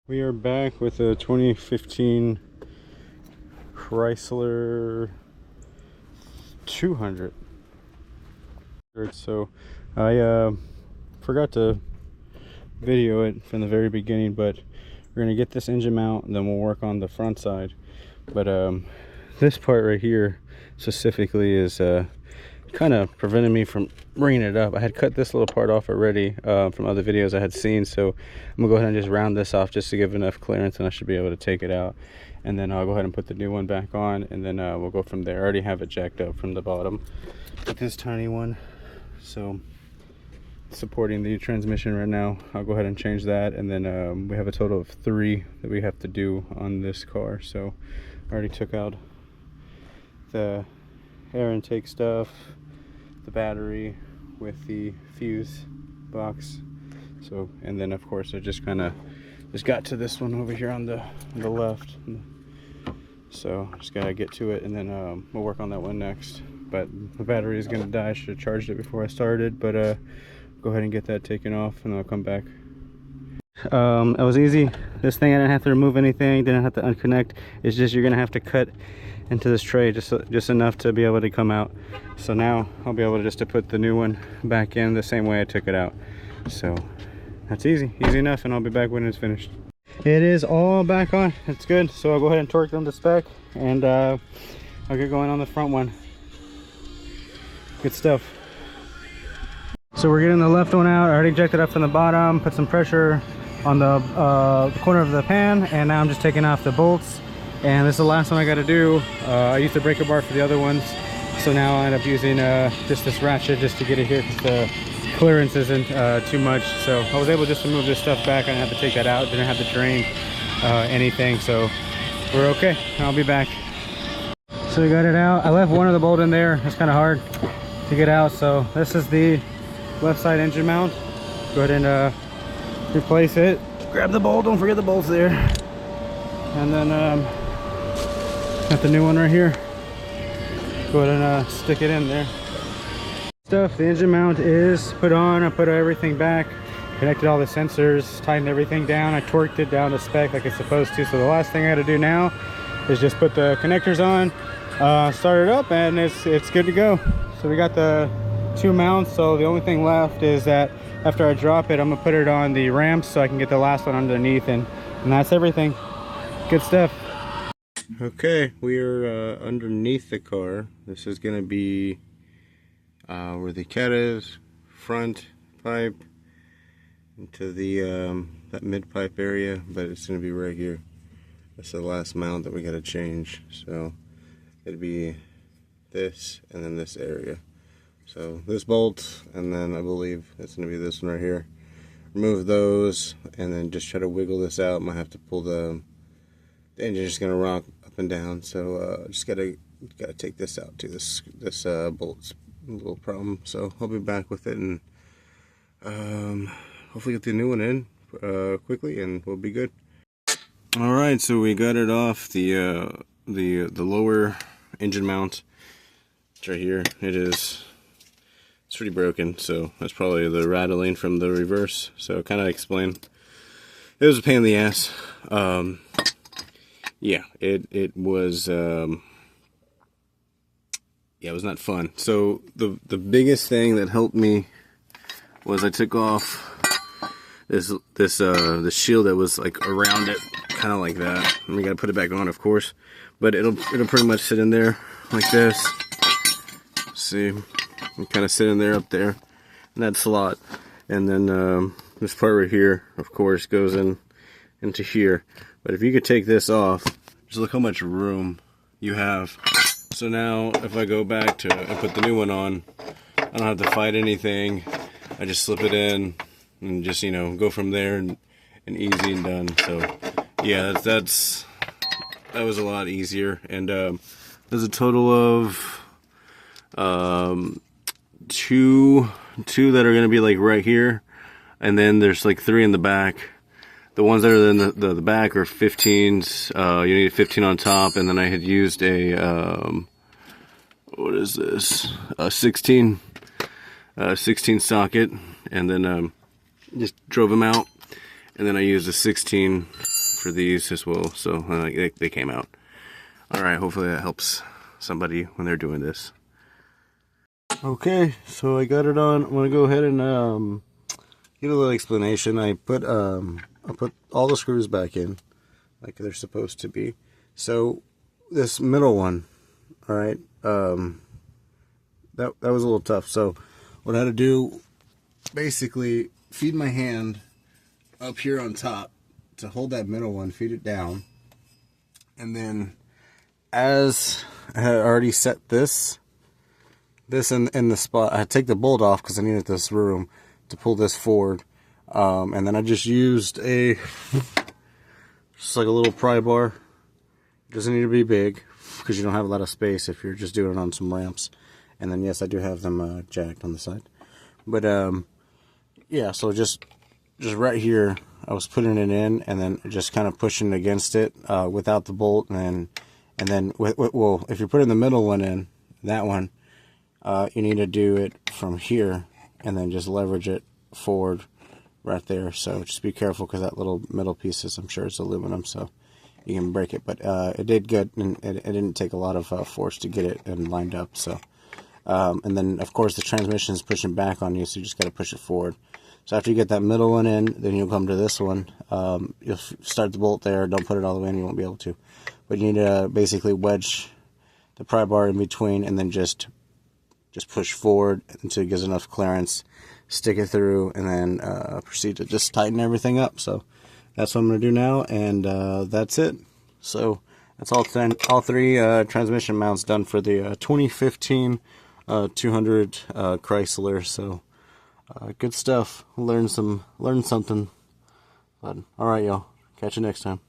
We are back with a 2015 Chrysler 200. So I forgot to video it from the very beginning, but we're gonna get this engine mount and then we'll work on the front side. But this part right here specifically is kind of preventing me from bringing it up. I had cut this little part off already from other videos I had seen, so I'm gonna go ahead and just round this off just to give enough clearance, and I should be able to take it out, and then I'll go ahead and put the new one back on, and then we'll go from there. I already have it jacked up from the bottom with this tiny one, so supporting the transmission right now. I'll go ahead and change that, and then we have a total of 3 that we have to do on this car. So I already took out the air intake stuff, the battery with the fuse box, so, and then of course I just got to this one over here on the left, so just gotta get to it, and then we'll work on that one next. But the battery is gonna die. I should have charged it before I started, but go ahead and get that taken off and I'll come back. It was easy. This thing I didn't have to remove anything, didn't have to unconnect. It's just you're gonna have to cut into this tray just enough to be able to come out. So now I'll be able to put the new one back in the same way I took it out. So that's easy enough, and I'll be back when it's finished. It is all back on. It's good. So I'll go ahead and torque them to spec, and I'll get going on the front one. Good stuff. So we're getting the left one out. I already ejected up from the bottom, put some pressure on the corner of the pan, and now I'm just taking off the bolts. And this is the last one I got to do. I used the breaker bar for the other ones, so now I end up using just this ratchet just to get it here, because the clearance isn't too much. So I was able just to move this stuff back. I didn't have to take that out, didn't have to drain anything, so we're okay. I'll be back. So we got it out. I left one of the bolt in there. It's kind of hard to get out. So this is the left side engine mount. Go ahead and replace it. Grab the bolt, don't forget the bolts there. And then got the new one right here. Go ahead and stick it in there. The engine mount is put on. I put everything back, connected all the sensors, tightened everything down. I torqued it down to spec like it's supposed to. So the last thing I got to do now is just put the connectors on, start it up, and it's good to go. So we got the 2 mounts, so the only thing left is that after I drop it, I'm gonna put it on the ramps so I can get the last one underneath, and that's everything. Good stuff. Okay, we are underneath the car. This is gonna be where the cat is, front pipe into the that mid pipe area, but it's gonna be right here. That's the last mount that we gotta change. So it'd be this and then this area. So this bolt, and then I believe it's going to be this one right here. Remove those, and then just try to wiggle this out. Might have to pull the engine's just going to rock up and down. So just gotta take this out too. This bolt's a little problem. So I'll be back with it, and hopefully get the new one in quickly, and we'll be good. All right, so we got it off the lower engine mount. It's right here. It's pretty broken, so that's probably the rattling from the reverse. So kind of explain. It was a pain in the ass. Yeah, it was. Yeah, it was not fun. So the biggest thing that helped me was I took off this shield that was like around it, kind of like that. And we gotta put it back on, of course, but it'll pretty much sit in there like this. See. And kind of sit in there up there in that slot, and then this part right here, of course, goes into here. But if you could take this off, just look how much room you have. So now if I go back to and put the new one on, I don't have to fight anything. I just slip it in and just, you know, go from there, and easy and done. So yeah, that was a lot easier. And there's a total of two that are going to be like right here, and then there's like 3 in the back. The ones that are in the back are 15s. You need a 15 on top, and then I had used a what is this, a 16 socket, and then just drove them out, and then I used a 16 for these as well, so they came out. Alright, hopefully that helps somebody when they're doing this. Okay, so I got it on. I'm gonna go ahead and give a little explanation. I put all the screws back in like they're supposed to be. So this middle one, all right, that was a little tough. So what I had to do, basically feed my hand up here on top to hold that middle one, feed it down, and then as I had already set this in the spot, I take the bolt off because I needed this room to pull this forward, and then I just used just like a little pry bar. It doesn't need to be big because you don't have a lot of space if you're just doing it on some ramps. And then yes, I do have them jacked on the side, but yeah, so just right here I was putting it in and then just kind of pushing against it without the bolt, and then well, if you're putting the middle one in, that one, you need to do it from here and then just leverage it forward right there. So just be careful because that little middle piece is, I'm sure it's aluminum, so you can break it. But it did good, and it didn't take a lot of force to get it and lined up. So and then of course the transmission is pushing back on you, so you just got to push it forward. So after you get that middle one in, then you'll come to this one. You'll start the bolt there. Don't put it all the way in, you won't be able to. But you need to basically wedge the pry bar in between and then just push forward until it gives enough clearance, stick it through, and then proceed to just tighten everything up. So that's what I'm going to do now, and that's it. So that's all three transmission mounts done for the 2015 200 Chrysler. So good stuff. Learn something. But all right, y'all. Catch you next time.